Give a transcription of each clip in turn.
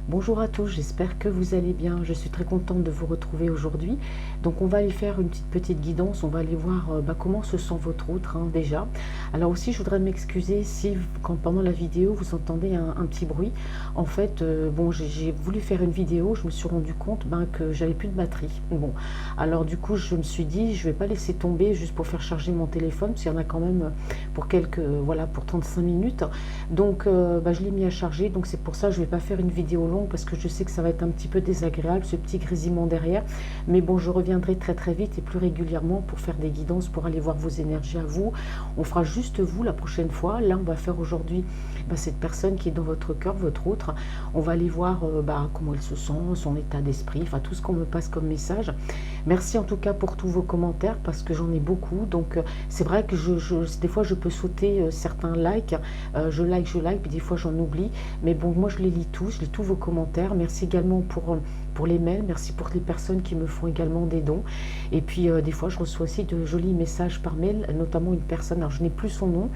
Bonjour à tous, j'espère que vous allez bien. Je suis très contente de vous retrouver aujourd'hui. Donc on va aller faire une petite guidance, on va aller voir comment se sent votre outre déjà. Alors aussi je voudrais m'excuser si quand pendant la vidéo vous entendez un petit bruit. En fait, bon j'ai voulu faire une vidéo, je me suis rendu compte que j'avais plus de batterie. Bon, alors du coup je me suis dit je vais pas laisser tomber juste pour faire charger mon téléphone, parce qu'il y en a quand même pour quelques, voilà, pour 35 minutes. Donc je l'ai mis à charger, donc c'est pour ça que je vais pas faire une vidéo longue parce que je sais que ça va être un petit peu désagréable ce petit grésillement derrière, mais bon je reviendrai très vite et plus régulièrement pour faire des guidances, pour aller voir vos énergies à vous. On fera juste vous la prochaine fois. Là on va faire aujourd'hui cette personne qui est dans votre cœur, votre autre. On va aller voir comment elle se sent, son état d'esprit, enfin tout ce qu'on me passe comme message. Merci en tout cas pour tous vos commentaires parce que j'en ai beaucoup, donc c'est vrai que des fois je peux sauter certains likes, je like, puis des fois j'en oublie, mais bon moi je les lis tous, je lis tous vos commentaires. Merci également pour les mails, merci pour les personnes qui me font également des dons, et puis des fois je reçois aussi de jolis messages par mail, notamment une personne, alors je n'ai plus son nom,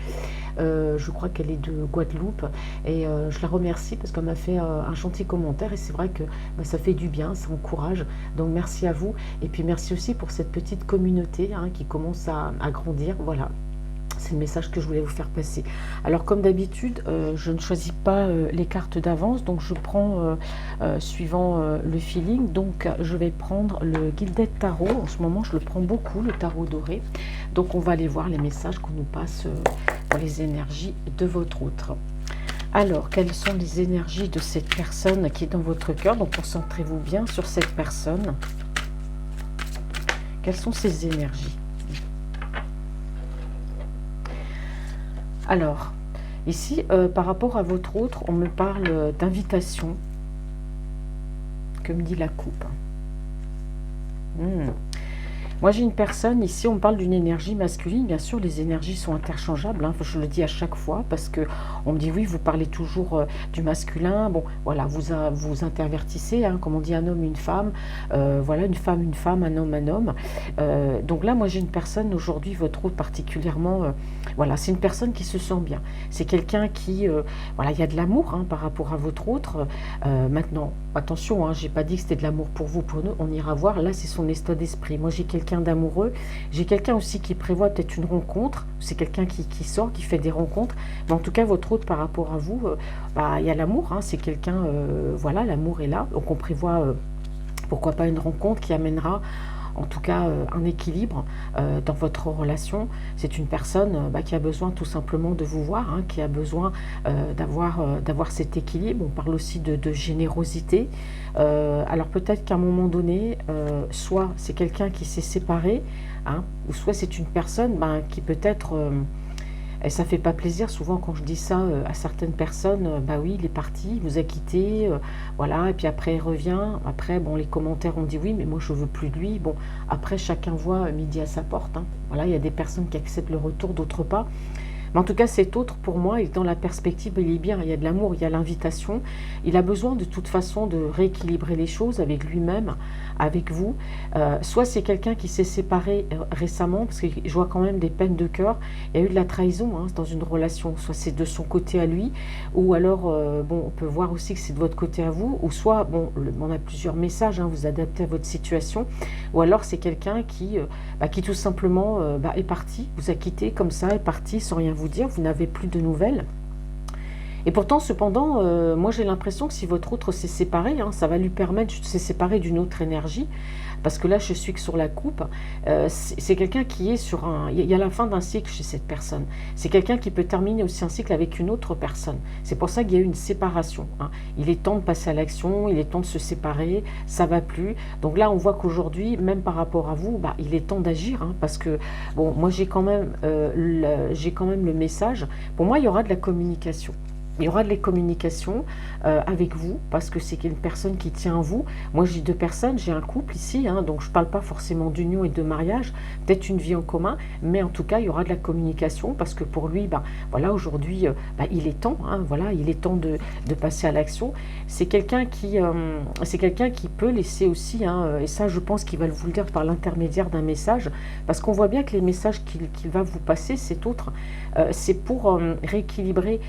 je crois qu'elle est de Guadeloupe, et je la remercie parce qu'elle m'a fait un gentil commentaire, et c'est vrai que ça fait du bien, ça encourage, donc merci à vous, et puis merci aussi pour cette petite communauté qui commence à grandir, voilà. C'est le message que je voulais vous faire passer. Alors comme d'habitude, je ne choisis pas les cartes d'avance, donc je prends suivant le feeling. Donc je vais prendre le Gilded Tarot. En ce moment, je le prends beaucoup, le tarot doré. Donc on va aller voir les messages qu'on nous passe pour les énergies de votre autre. Alors, quelles sont les énergies de cette personne qui est dans votre cœur? Donc concentrez-vous bien sur cette personne. Quelles sont ces énergies? Alors, ici, par rapport à votre autre, on me parle d'invitation. Que me dit la coupe? Moi, j'ai une personne, ici, on me parle d'une énergie masculine. Bien sûr, les énergies sont interchangeables, je le dis à chaque fois, parce que on me dit, oui, vous parlez toujours du masculin. Bon, voilà, vous intervertissez, comme on dit, un homme, une femme. Voilà, une femme, un homme. Donc là, moi, j'ai une personne, aujourd'hui, votre autre particulièrement, voilà, c'est une personne qui se sent bien. C'est quelqu'un qui, voilà, il y a de l'amour par rapport à votre autre. Maintenant, attention, j'ai pas dit que c'était de l'amour pour vous, pour nous, on ira voir. Là, c'est son état d'esprit. Moi, j'ai quelqu'un d'amoureux, j'ai quelqu'un aussi qui prévoit peut-être une rencontre, c'est quelqu'un qui sort, qui fait des rencontres, mais en tout cas votre autre par rapport à vous, il y a l'amour, c'est quelqu'un, voilà, l'amour est là, donc on prévoit pourquoi pas une rencontre qui amènera en tout cas un équilibre dans votre relation. C'est une personne qui a besoin tout simplement de vous voir, qui a besoin d'avoir cet équilibre. On parle aussi de générosité. Alors peut-être qu'à un moment donné, soit c'est quelqu'un qui s'est séparé, ou soit c'est une personne qui peut-être... et ça fait pas plaisir souvent quand je dis ça à certaines personnes, oui, il est parti, il vous a quitté, voilà, et puis après il revient, après, bon, les commentaires ont dit oui, mais moi je veux plus de lui, bon, après chacun voit midi à sa porte, voilà, il y a des personnes qui acceptent le retour, d'autres pas. Mais en tout cas, cet autre, pour moi, est dans la perspective, il est bien, il y a de l'amour, il y a l'invitation. Il a besoin de toute façon de rééquilibrer les choses avec lui-même, avec vous. Soit c'est quelqu'un qui s'est séparé récemment, parce que je vois quand même des peines de cœur. Il y a eu de la trahison dans une relation. Soit c'est de son côté à lui, ou alors, bon, on peut voir aussi que c'est de votre côté à vous, ou soit, bon, on a plusieurs messages, vous adaptez à votre situation, ou alors c'est quelqu'un qui tout simplement est parti, vous a quitté comme ça, est parti sans rien vous dire, vous n'avez plus de nouvelles. Et pourtant, cependant, moi j'ai l'impression que si votre autre s'est séparé, ça va lui permettre de se séparer d'une autre énergie, parce que là je suis que sur la coupe, c'est quelqu'un qui est sur un... Il y a la fin d'un cycle chez cette personne. C'est quelqu'un qui peut terminer aussi un cycle avec une autre personne. C'est pour ça qu'il y a eu une séparation. Il est temps de passer à l'action, il est temps de se séparer, ça va plus. Donc là on voit qu'aujourd'hui, même par rapport à vous, il est temps d'agir, parce que, bon, moi j'ai quand même le message. Pour moi, il y aura de la communication. Il y aura de la communication avec vous, parce que c'est une personne qui tient à vous. Moi, j'ai deux personnes, j'ai un couple ici, donc je ne parle pas forcément d'union et de mariage, peut-être une vie en commun, mais en tout cas, il y aura de la communication, parce que pour lui, voilà, aujourd'hui, il est temps, voilà, il est temps de passer à l'action. C'est quelqu'un qui peut laisser aussi, et ça, je pense qu'il va vous le dire par l'intermédiaire d'un message, parce qu'on voit bien que les messages qu'il va vous passer, c'est autre, c'est pour rééquilibrer.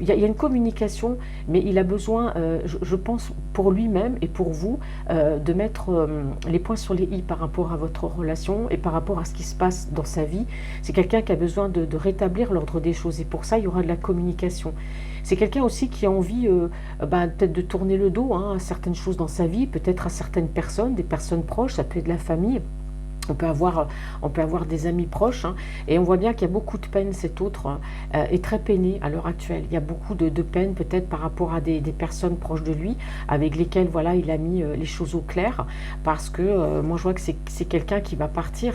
Il y a une communication, mais il a besoin, je pense, pour lui-même et pour vous, de mettre les points sur les i par rapport à votre relation et par rapport à ce qui se passe dans sa vie. C'est quelqu'un qui a besoin de rétablir l'ordre des choses et pour ça, il y aura de la communication. C'est quelqu'un aussi qui a envie peut-être de tourner le dos à certaines choses dans sa vie, peut-être à certaines personnes, des personnes proches, ça peut être de la famille. On peut avoir des amis proches, et on voit bien qu'il y a beaucoup de peine. Cet autre est très peiné à l'heure actuelle. Il y a beaucoup de peine peut-être par rapport à des personnes proches de lui, avec lesquelles voilà, il a mis les choses au clair, parce que moi je vois que c'est quelqu'un qui va partir.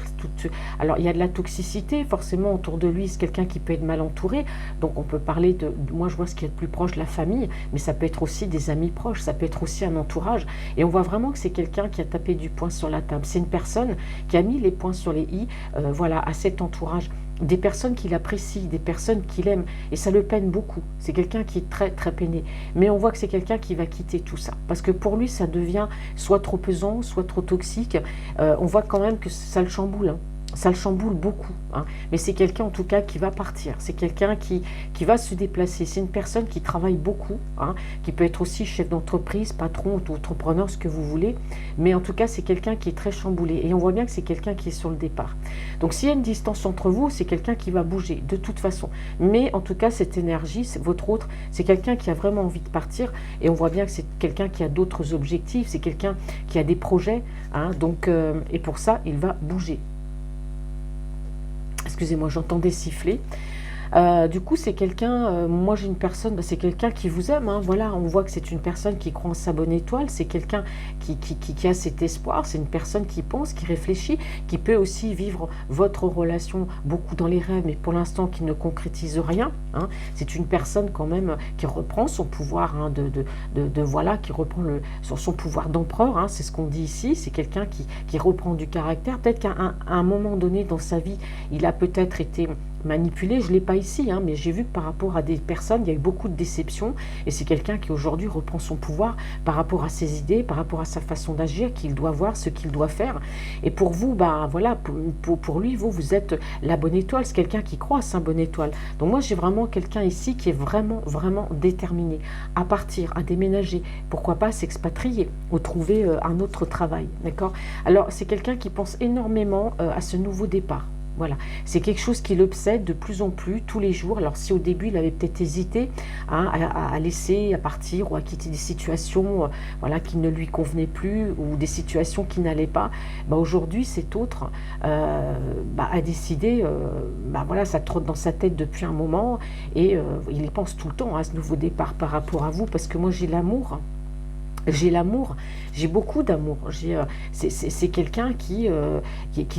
Alors il y a de la toxicité forcément autour de lui, c'est quelqu'un qui peut être mal entouré, donc on peut parler moi je vois ce qui est le plus proche de la famille, mais ça peut être aussi des amis proches, ça peut être aussi un entourage, et on voit vraiment que c'est quelqu'un qui a tapé du poing sur la table. C'est une personne qui a mis les points sur les i, voilà, à cet entourage, des personnes qu'il apprécie, des personnes qu'il aime, et ça le peine beaucoup. C'est quelqu'un qui est très très peiné, mais on voit que c'est quelqu'un qui va quitter tout ça, parce que pour lui ça devient soit trop pesant, soit trop toxique. On voit quand même que ça le chamboule, ça le chamboule beaucoup, mais c'est quelqu'un en tout cas qui va partir, c'est quelqu'un qui va se déplacer, c'est une personne qui travaille beaucoup, qui peut être aussi chef d'entreprise, patron, entrepreneur, ce que vous voulez, mais en tout cas c'est quelqu'un qui est très chamboulé, et on voit bien que c'est quelqu'un qui est sur le départ. Donc s'il y a une distance entre vous, c'est quelqu'un qui va bouger de toute façon, mais en tout cas cette énergie, votre autre, c'est quelqu'un qui a vraiment envie de partir, et on voit bien que c'est quelqu'un qui a d'autres objectifs, c'est quelqu'un qui a des projets, donc, et pour ça il va bouger. Excusez-moi, j'entendais siffler. Du coup, c'est quelqu'un, moi j'ai une personne, c'est quelqu'un qui vous aime, voilà, on voit que c'est une personne qui croit en sa bonne étoile, c'est quelqu'un qui a cet espoir, c'est une personne qui pense, qui réfléchit, qui peut aussi vivre votre relation beaucoup dans les rêves, mais pour l'instant qui ne concrétise rien, c'est une personne quand même qui reprend son pouvoir, voilà, qui reprend son pouvoir d'empereur, c'est ce qu'on dit ici, c'est quelqu'un qui reprend du caractère, peut-être qu'à un moment donné dans sa vie, il a peut-être été manipulé, je ne l'ai pas ici, mais j'ai vu que par rapport à des personnes, il y a eu beaucoup de déceptions, et c'est quelqu'un qui aujourd'hui reprend son pouvoir par rapport à ses idées, par rapport à sa façon d'agir, qu'il doit voir, ce qu'il doit faire. Et pour vous, voilà, pour lui, vous êtes la bonne étoile, c'est quelqu'un qui croit à sa bonne étoile. Donc moi, j'ai vraiment quelqu'un ici qui est vraiment, vraiment déterminé à partir, à déménager, pourquoi pas s'expatrier ou trouver un autre travail, d'accord? Alors, c'est quelqu'un qui pense énormément à ce nouveau départ. Voilà, c'est quelque chose qui l'obsède de plus en plus tous les jours. Alors si au début il avait peut-être hésité à laisser, à partir ou à quitter des situations voilà, qui ne lui convenaient plus ou des situations qui n'allaient pas, aujourd'hui cet autre a décidé, voilà, ça trotte dans sa tête depuis un moment et il y pense tout le temps à ce nouveau départ par rapport à vous, parce que moi j'ai l'amour. J'ai l'amour, j'ai beaucoup d'amour. C'est quelqu'un qui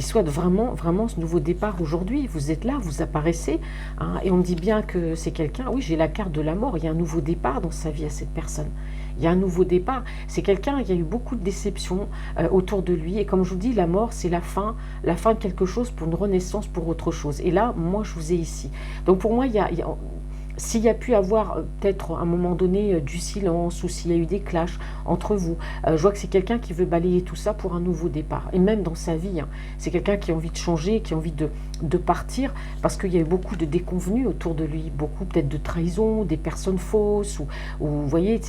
souhaite vraiment, vraiment ce nouveau départ aujourd'hui. Vous êtes là, vous apparaissez, et on me dit bien que c'est quelqu'un, oui, j'ai la carte de la mort, il y a un nouveau départ dans sa vie à cette personne. Il y a un nouveau départ. C'est quelqu'un, il y a eu beaucoup de déceptions autour de lui, et comme je vous dis, la mort, c'est la fin de quelque chose pour une renaissance, pour autre chose. Et là, moi, je vous ai ici. Donc pour moi, s'il y a pu avoir peut-être à un moment donné du silence, ou s'il y a eu des clashs entre vous, je vois que c'est quelqu'un qui veut balayer tout ça pour un nouveau départ. Et même dans sa vie, c'est quelqu'un qui a envie de changer, qui a envie de partir, parce qu'il y a eu beaucoup de déconvenues autour de lui, beaucoup peut-être de trahison, des personnes fausses, ou vous voyez,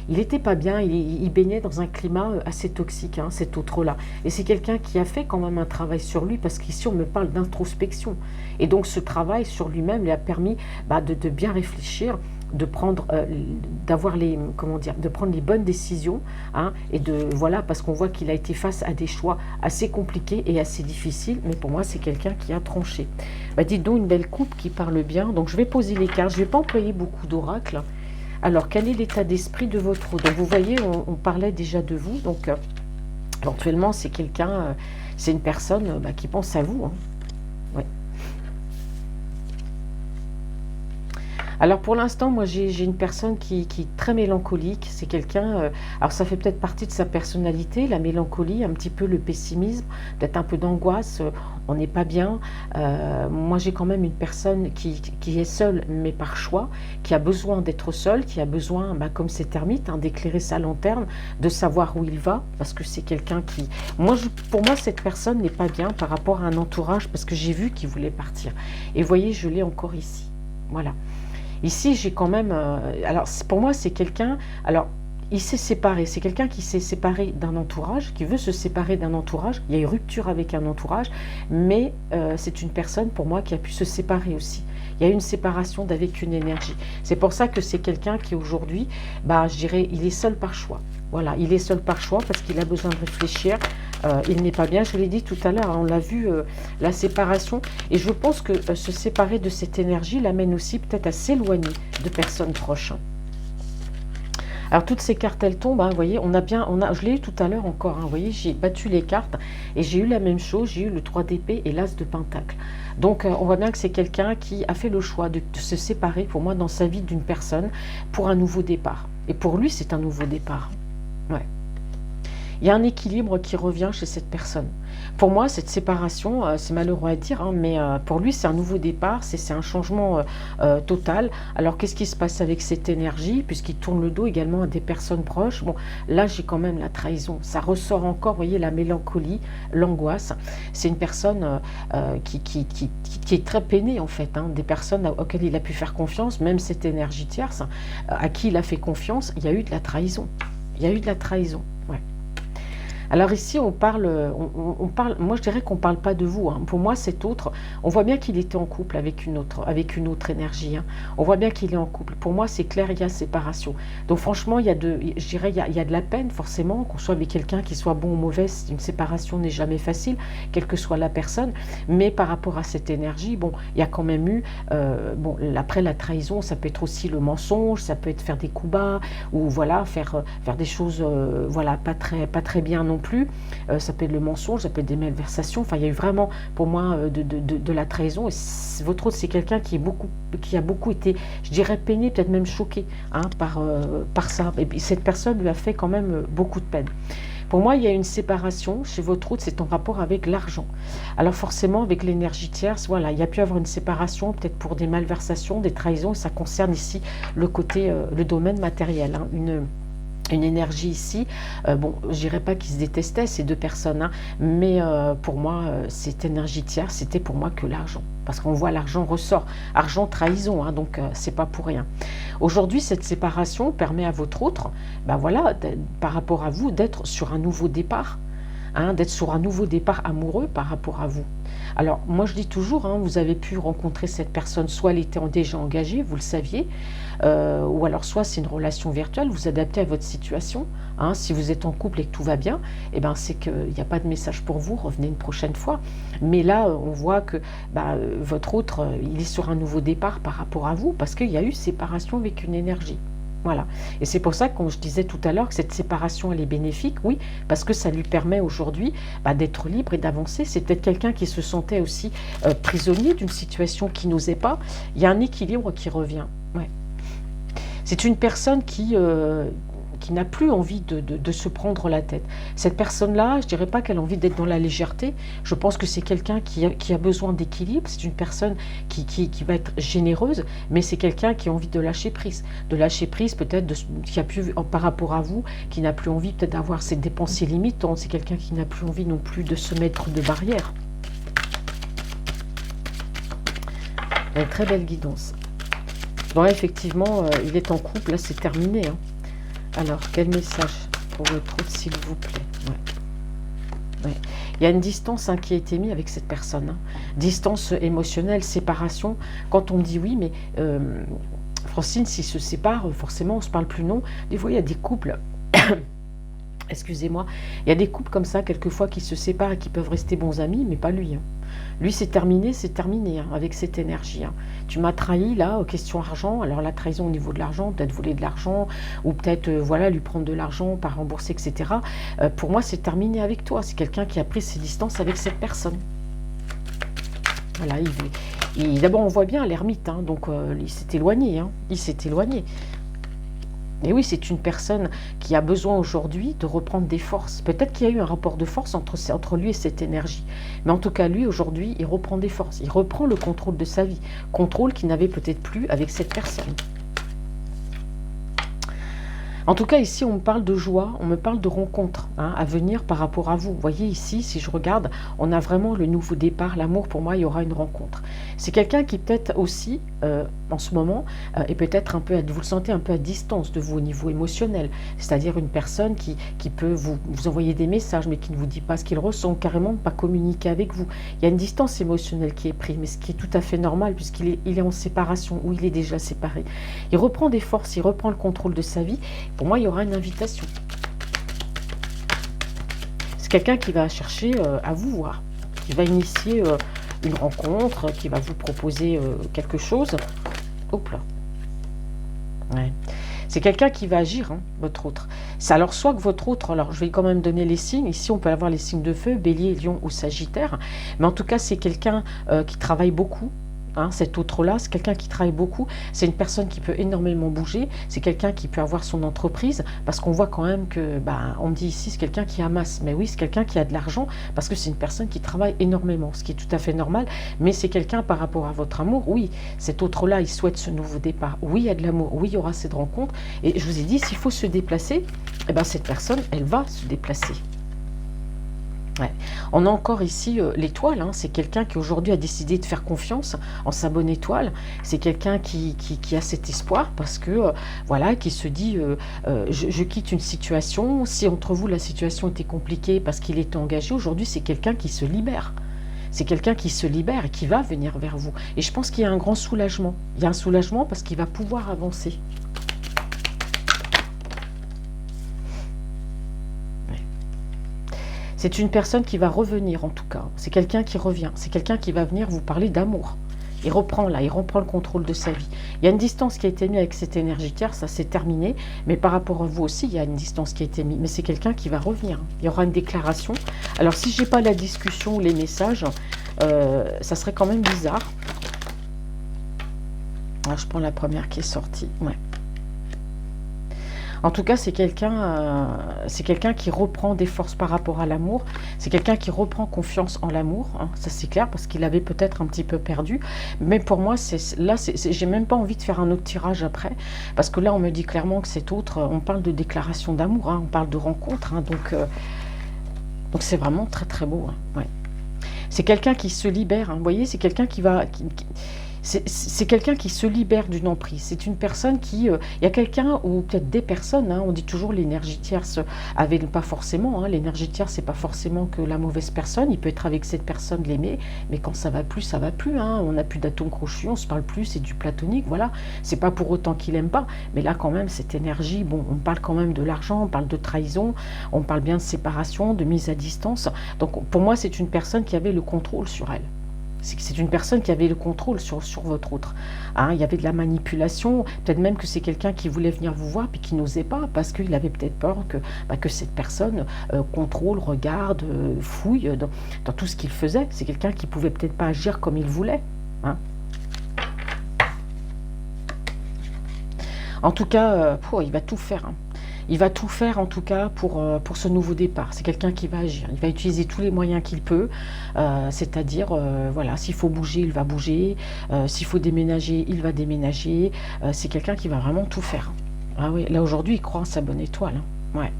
il n'était pas bien, il baignait dans un climat assez toxique, cet autre-là. Et c'est quelqu'un qui a fait quand même un travail sur lui, parce qu'ici on me parle d'introspection. Et donc ce travail sur lui-même lui a permis de bien réfléchir, de prendre, de prendre les bonnes décisions, et voilà, parce qu'on voit qu'il a été face à des choix assez compliqués et assez difficiles, mais pour moi c'est quelqu'un qui a tranché. Dites donc, une belle coupe qui parle bien. Donc je vais poser les cartes, je ne vais pas employer beaucoup d'oracles. Alors quel est l'état d'esprit de votre autre? Donc vous voyez, on parlait déjà de vous, donc éventuellement c'est quelqu'un, c'est une personne qui pense à vous, ouais. Alors pour l'instant, moi j'ai une personne qui est très mélancolique, c'est quelqu'un, alors ça fait peut-être partie de sa personnalité, la mélancolie, un petit peu le pessimisme, peut-être un peu d'angoisse, on n'est pas bien. Moi j'ai quand même une personne qui est seule, mais par choix, qui a besoin d'être seule, qui a besoin, comme cet ermite, d'éclairer sa lanterne, de savoir où il va, parce que c'est quelqu'un qui... Pour moi cette personne n'est pas bien par rapport à un entourage, parce que j'ai vu qu'il voulait partir. Et vous voyez, je l'ai encore ici, voilà. Ici, j'ai quand même... alors, pour moi, c'est quelqu'un... Alors, il s'est séparé. C'est quelqu'un qui s'est séparé d'un entourage, qui veut se séparer d'un entourage. Il y a eu rupture avec un entourage, mais c'est une personne, pour moi, qui a pu se séparer aussi. Il y a eu une séparation d'avec une énergie. C'est pour ça que c'est quelqu'un qui, aujourd'hui, bah, je dirais, il est seul par choix. Voilà, il est seul par choix parce qu'il a besoin de réfléchir. Il n'est pas bien, je l'ai dit tout à l'heure, hein, on l'a vu, la séparation. Et je pense que se séparer de cette énergie l'amène aussi peut-être à s'éloigner de personnes proches. Alors toutes ces cartes, elles tombent, hein, vous voyez, je l'ai eu tout à l'heure encore, hein, vous voyez, j'ai battu les cartes et j'ai eu la même chose, j'ai eu le 3 d'épée et l'as de pentacle. Donc on voit bien que c'est quelqu'un qui a fait le choix de se séparer, pour moi, dans sa vie d'une personne pour un nouveau départ. Et pour lui, c'est un nouveau départ. Ouais. Il y a un équilibre qui revient chez cette personne. Pour moi, cette séparation, c'est malheureux à dire, hein, mais pour lui, c'est un nouveau départ, c'est un changement total. Alors, qu'est-ce qui se passe avec cette énergie, puisqu'il tourne le dos également à des personnes proches? Bon, là, j'ai quand même la trahison. Ça ressort encore, vous voyez, la mélancolie, l'angoisse. C'est une personne qui est très peinée, en fait, hein, des personnes auxquelles il a pu faire confiance, même cette énergie tierce, à qui il a fait confiance, il y a eu de la trahison. Il y a eu de la trahison, ouais. Alors ici, on parle, moi je dirais qu'on ne parle pas de vous. Hein. Pour moi, cet autre, on voit bien qu'il était en couple avec une autre énergie. Hein. On voit bien qu'il est en couple. Pour moi, c'est clair, il y a séparation. Donc franchement, je dirais, il y a de la peine forcément, qu'on soit avec quelqu'un qui soit bon ou mauvais. Une séparation n'est jamais facile, quelle que soit la personne. Mais par rapport à cette énergie, bon, il y a quand même eu, bon, après la trahison, ça peut être aussi le mensonge, ça peut être faire des coups bas, ou voilà, faire des choses, voilà, pas très bien non plus, ça peut être le mensonge, ça peut être des malversations, enfin il y a eu vraiment pour moi de la trahison, et votre autre c'est quelqu'un qui a beaucoup été, je dirais peiné, peut-être même choqué, hein, par ça, et puis cette personne lui a fait quand même beaucoup de peine. Pour moi, il y a une séparation chez votre autre, c'est en rapport avec l'argent. Alors forcément, avec l'énergie tierce, voilà, il y a pu avoir une séparation, peut-être pour des malversations, des trahisons, et ça concerne ici le côté, le domaine matériel, hein, une énergie ici, bon, je dirais pas qu'ils se détestaient ces deux personnes, hein, mais pour moi, cette énergie tierce, c'était pour moi que l'argent. Parce qu'on voit l'argent ressort, argent trahison, hein, donc c'est pas pour rien. Aujourd'hui, cette séparation permet à votre autre, ben voilà, par rapport à vous, d'être sur un nouveau départ, hein, d'être sur un nouveau départ amoureux par rapport à vous. Alors, moi je dis toujours, hein, vous avez pu rencontrer cette personne, soit elle était déjà engagée, vous le saviez, ou alors soit c'est une relation virtuelle, vous adaptez à votre situation. Hein, si vous êtes en couple et que tout va bien, eh ben, c'est qu'il n'y a pas de message pour vous, revenez une prochaine fois. Mais là, on voit que bah, votre autre, il est sur un nouveau départ par rapport à vous, parce qu'il y a eu séparation avec une énergie. Voilà. Et c'est pour ça, comme je disais tout à l'heure, que cette séparation, elle est bénéfique, oui, parce que ça lui permet aujourd'hui d'être libre et d'avancer. C'est peut-être quelqu'un qui se sentait aussi prisonnier d'une situation qui n'osait pas. Il y a un équilibre qui revient. Ouais. C'est une personne qui n'a plus envie de se prendre la tête. Cette personne-là, je ne dirais pas qu'elle a envie d'être dans la légèreté. Je pense que c'est quelqu'un qui a besoin d'équilibre. C'est une personne qui va être généreuse, mais c'est quelqu'un qui a envie de lâcher prise. De lâcher prise peut-être, qui a pu, par rapport à vous, qui n'a plus envie peut-être d'avoir ses dépenses limitantes. C'est quelqu'un qui n'a plus envie non plus de se mettre de barrières. Une très belle guidance. Bon, effectivement, il est en couple, là c'est terminé. Hein. Alors, quel message pour votre autre, s'il vous plaît? Ouais. Il y a une distance, hein, qui a été mise avec cette personne. Hein. Distance émotionnelle, séparation. Quand on me dit oui, mais Francine, s'ils se séparent, forcément, on ne se parle plus, non. Des fois, il y a des couples... Excusez-moi, il y a des couples comme ça, quelquefois, qui se séparent et qui peuvent rester bons amis, mais pas lui. Hein. Lui, c'est terminé, hein, avec cette énergie. Hein. Tu m'as trahi, là, question argent. Alors, la trahison au niveau de l'argent, peut-être voler de l'argent, ou peut-être, voilà, lui prendre de l'argent, pas rembourser, etc. Pour moi, c'est terminé avec toi. C'est quelqu'un qui a pris ses distances avec cette personne. Voilà, d'abord, on voit bien l'ermite, hein, donc il s'est éloigné. Hein, il s'est éloigné. Et oui, c'est une personne qui a besoin aujourd'hui de reprendre des forces. Peut-être qu'il y a eu un rapport de force entre lui et cette énergie. Mais en tout cas, lui, aujourd'hui, il reprend des forces. Il reprend le contrôle de sa vie. Contrôle qu'il n'avait peut-être plus avec cette personne. En tout cas, ici, on me parle de joie, on me parle de rencontres à venir par rapport à vous. Vous voyez ici, si je regarde, on a vraiment le nouveau départ, l'amour. Pour moi, il y aura une rencontre. C'est quelqu'un qui peut-être aussi, en ce moment, est peut-être un peu, vous le sentez un peu à distance de vous au niveau émotionnel. C'est-à-dire une personne qui peut vous envoyer des messages, mais qui ne vous dit pas ce qu'il ressent, carrément pas communiquer avec vous. Il y a une distance émotionnelle qui est prise, mais ce qui est tout à fait normal, puisqu'il est en séparation, ou il est déjà séparé. Il reprend des forces, il reprend le contrôle de sa vie. Pour moi, il y aura une invitation. C'est quelqu'un qui va chercher à vous voir, qui va initier une rencontre, qui va vous proposer quelque chose. Hop là. Ouais. C'est quelqu'un qui va agir, votre autre. C'est alors soit que votre autre, alors je vais quand même donner les signes, ici on peut avoir les signes de feu, bélier, lion ou sagittaire, mais en tout cas c'est quelqu'un qui travaille beaucoup. Cet autre-là, c'est quelqu'un qui travaille beaucoup, c'est une personne qui peut énormément bouger, c'est quelqu'un qui peut avoir son entreprise, parce qu'on voit quand même que, on me dit ici, c'est quelqu'un qui amasse, mais oui, c'est quelqu'un qui a de l'argent, parce que c'est une personne qui travaille énormément, ce qui est tout à fait normal, mais c'est quelqu'un par rapport à votre amour, oui, cet autre-là, il souhaite ce nouveau départ, oui, il y a de l'amour, oui, il y aura cette rencontre, et je vous ai dit, s'il faut se déplacer, cette personne, elle va se déplacer. Ouais. On a encore ici l'étoile, c'est quelqu'un qui aujourd'hui a décidé de faire confiance en sa bonne étoile, c'est quelqu'un qui a cet espoir parce que, voilà, qui se dit je quitte une situation, si entre vous la situation était compliquée parce qu'il était engagé, aujourd'hui c'est quelqu'un qui se libère. C'est quelqu'un qui se libère et qui va venir vers vous. Et je pense qu'il y a un grand soulagement. Il y a un soulagement parce qu'il va pouvoir avancer. C'est une personne qui va revenir en tout cas. C'est quelqu'un qui revient. C'est quelqu'un qui va venir vous parler d'amour. Il reprend le contrôle de sa vie. Il y a une distance qui a été mise avec cette énergie terre, ça c'est terminé. Mais par rapport à vous aussi, il y a une distance qui a été mise. Mais c'est quelqu'un qui va revenir. Il y aura une déclaration. Alors si je n'ai pas la discussion ou les messages, ça serait quand même bizarre. Alors, je prends la première qui est sortie. Ouais. En tout cas, c'est quelqu'un qui reprend des forces par rapport à l'amour. C'est quelqu'un qui reprend confiance en l'amour. Ça, c'est clair, parce qu'il avait peut-être un petit peu perdu. Mais pour moi, j'ai même pas envie de faire un autre tirage après. Parce que là, on me dit clairement que cet autre, on parle de déclaration d'amour, on parle de rencontre. Donc c'est vraiment très, très beau. Ouais. C'est quelqu'un qui se libère. Vous voyez, c'est quelqu'un qui va... C'est quelqu'un qui se libère d'une emprise. C'est une personne qui... il y a quelqu'un, ou peut-être des personnes, on dit toujours l'énergie tierce, avec pas forcément, l'énergie tierce, c'est pas forcément que la mauvaise personne, il peut être avec cette personne, l'aimer, mais quand ça va plus, ça va plus. On n'a plus d'atomes crochus, on se parle plus, c'est du platonique, voilà. C'est pas pour autant qu'il aime pas, mais là quand même, cette énergie, bon, on parle quand même de l'argent, on parle de trahison, on parle bien de séparation, de mise à distance. Donc pour moi, c'est une personne qui avait le contrôle sur elle. C'est une personne qui avait le contrôle sur votre autre. Il y avait de la manipulation, peut-être même que c'est quelqu'un qui voulait venir vous voir puis qui n'osait pas parce qu'il avait peut-être peur que cette personne contrôle, regarde, fouille dans tout ce qu'il faisait. C'est quelqu'un qui pouvait peut-être pas agir comme il voulait. En tout cas, il va tout faire. Il va tout faire en tout cas pour ce nouveau départ. C'est quelqu'un qui va agir. Il va utiliser tous les moyens qu'il peut. C'est-à-dire, voilà, s'il faut bouger, il va bouger. S'il faut déménager, il va déménager. C'est quelqu'un qui va vraiment tout faire. Ah oui, là aujourd'hui, il croit en sa bonne étoile. Ouais.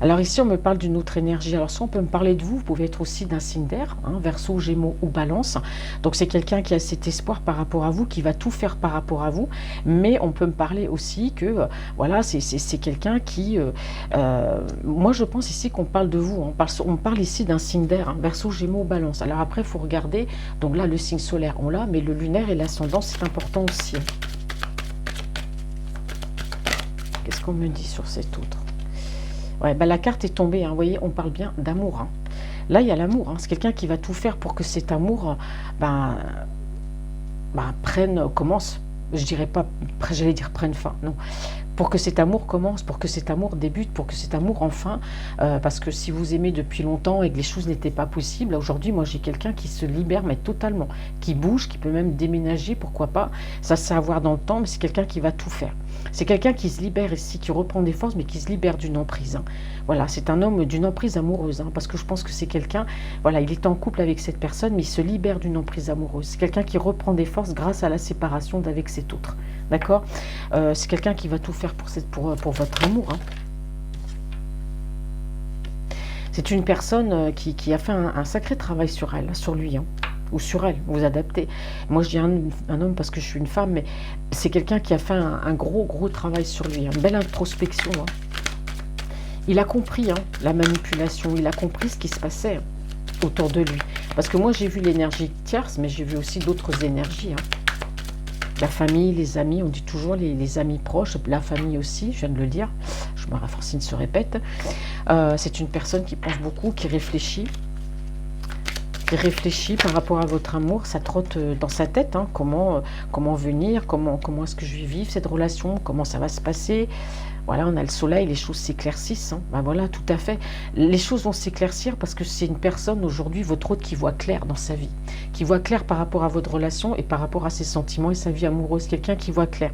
Alors ici, on me parle d'une autre énergie. Alors, si on peut me parler de vous, vous pouvez être aussi d'un signe d'air, Verseau, Gémeaux ou Balance. Donc, c'est quelqu'un qui a cet espoir par rapport à vous, qui va tout faire par rapport à vous. Mais on peut me parler aussi que, voilà, c'est quelqu'un qui... moi, je pense ici qu'on parle de vous. On parle ici d'un signe d'air, Verseau, Gémeaux ou Balance. Alors après, il faut regarder. Donc là, le signe solaire, on l'a, mais le lunaire et l'ascendant, c'est important aussi. Qu'est-ce qu'on me dit sur cet autre ? Ouais, la carte est tombée, vous voyez, on parle bien d'amour. Là, il y a l'amour, c'est quelqu'un qui va tout faire pour que cet amour commence, je dirais pas, j'allais dire prenne fin, non. Pour que cet amour commence, pour que cet amour débute, pour que cet amour enfin, parce que si vous aimez depuis longtemps et que les choses n'étaient pas possibles, aujourd'hui, moi j'ai quelqu'un qui se libère, mais totalement, qui bouge, qui peut même déménager, pourquoi pas, ça c'est à voir dans le temps, mais c'est quelqu'un qui va tout faire. C'est quelqu'un qui se libère ici, qui reprend des forces, mais qui se libère d'une emprise. Voilà, c'est un homme d'une emprise amoureuse, parce que je pense que c'est quelqu'un, voilà, il est en couple avec cette personne, mais il se libère d'une emprise amoureuse. C'est quelqu'un qui reprend des forces grâce à la séparation d'avec cet autre. D'accord, c'est quelqu'un qui va tout faire faire pour votre amour, hein. C'est une personne qui a fait un sacré travail sur elle, sur lui, hein, ou sur elle, vous adaptez. Moi, je dis un homme parce que je suis une femme, mais c'est quelqu'un qui a fait un gros, gros travail sur lui, une belle introspection, hein. Il a compris, hein, la manipulation, il a compris ce qui se passait autour de lui. Parce que moi, j'ai vu l'énergie tierce, mais j'ai vu aussi d'autres énergies, hein. La famille, les amis, on dit toujours les amis proches, la famille aussi, je viens de le dire, je me rafraîchis, ne se répète. C'est une personne qui pense beaucoup, qui réfléchit par rapport à votre amour, ça trotte dans sa tête, hein, comment venir, comment est-ce que je vais vivre cette relation, comment ça va se passer. Voilà, on a le soleil, les choses s'éclaircissent, hein. Ben voilà, tout à fait. Les choses vont s'éclaircir parce que c'est une personne aujourd'hui, votre hôte, qui voit clair dans sa vie, qui voit clair par rapport à votre relation et par rapport à ses sentiments et sa vie amoureuse, quelqu'un qui voit clair.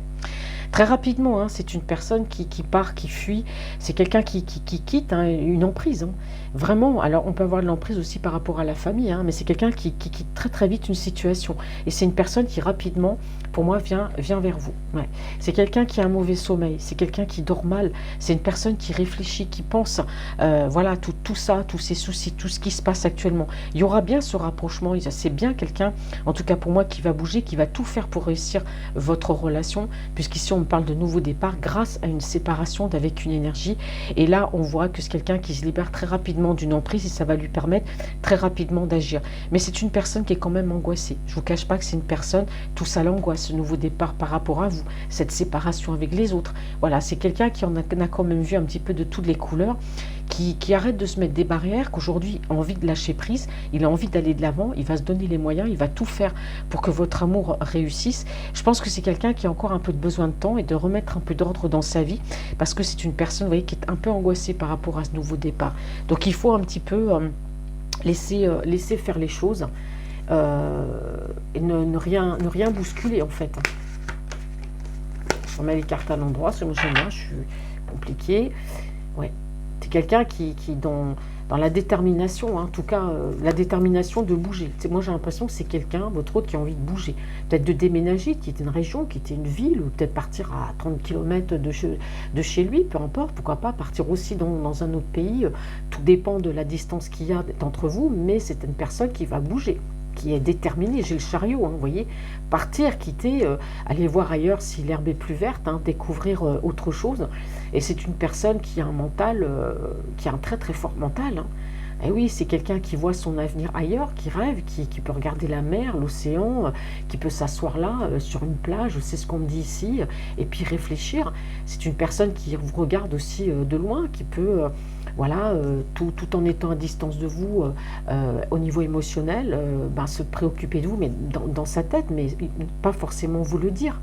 Très rapidement, hein, c'est une personne qui part, qui fuit, c'est quelqu'un qui quitte, hein, une emprise, hein. Vraiment, alors on peut avoir de l'emprise aussi par rapport à la famille, hein, mais c'est quelqu'un qui quitte très très vite une situation. Et c'est une personne qui rapidement, pour moi, vient vers vous. Ouais. C'est quelqu'un qui a un mauvais sommeil, c'est quelqu'un qui dort mal, c'est une personne qui réfléchit, qui pense, voilà, tout ça, tous ces soucis, tout ce qui se passe actuellement. Il y aura bien ce rapprochement, c'est bien quelqu'un, en tout cas pour moi, qui va bouger, qui va tout faire pour réussir votre relation, puisqu'ici on parle de nouveau départ grâce à une séparation d'avec une énergie. Et là, on voit que c'est quelqu'un qui se libère très rapidement d'une emprise et ça va lui permettre très rapidement d'agir. Mais c'est une personne qui est quand même angoissée. Je ne vous cache pas que c'est une personne, tout ça l'angoisse, ce nouveau départ par rapport à vous, cette séparation avec les autres. Voilà, c'est quelqu'un qui en a quand même vu un petit peu de toutes les couleurs, qui arrête de se mettre des barrières, qu'aujourd'hui a envie de lâcher prise, il a envie d'aller de l'avant, il va se donner les moyens, il va tout faire pour que votre amour réussisse. Je pense que c'est quelqu'un qui a encore un peu de besoin de temps et de remettre un peu d'ordre dans sa vie, parce que c'est une personne, vous voyez, qui est un peu angoissée par rapport à ce nouveau départ. Donc il faut un petit peu laisser faire les choses et ne rien bousculer en fait. On met les cartes à l'endroit, c'est moi je suis compliqué. Ouais. C'est quelqu'un qui dans la détermination, hein, en tout cas la détermination de bouger. Moi j'ai l'impression que c'est quelqu'un, votre autre, qui a envie de bouger. Peut-être de déménager, quitter une région, quitter une ville, ou peut-être partir à 30 km de chez lui, peu importe, pourquoi pas partir aussi dans un autre pays. Tout dépend de la distance qu'il y a entre vous, mais c'est une personne qui va bouger, qui est déterminée. J'ai le chariot, hein, vous voyez, partir, quitter, aller voir ailleurs si l'herbe est plus verte, hein, découvrir autre chose. Et c'est une personne qui a un mental, qui a un très très fort mental, hein. Et oui, c'est quelqu'un qui voit son avenir ailleurs, qui rêve, qui peut regarder la mer, l'océan, qui peut s'asseoir là, sur une plage, c'est ce qu'on me dit ici, et puis réfléchir. C'est une personne qui vous regarde aussi de loin, qui peut, voilà, tout en étant à distance de vous, au niveau émotionnel, se préoccuper de vous, mais dans sa tête, mais pas forcément vous le dire.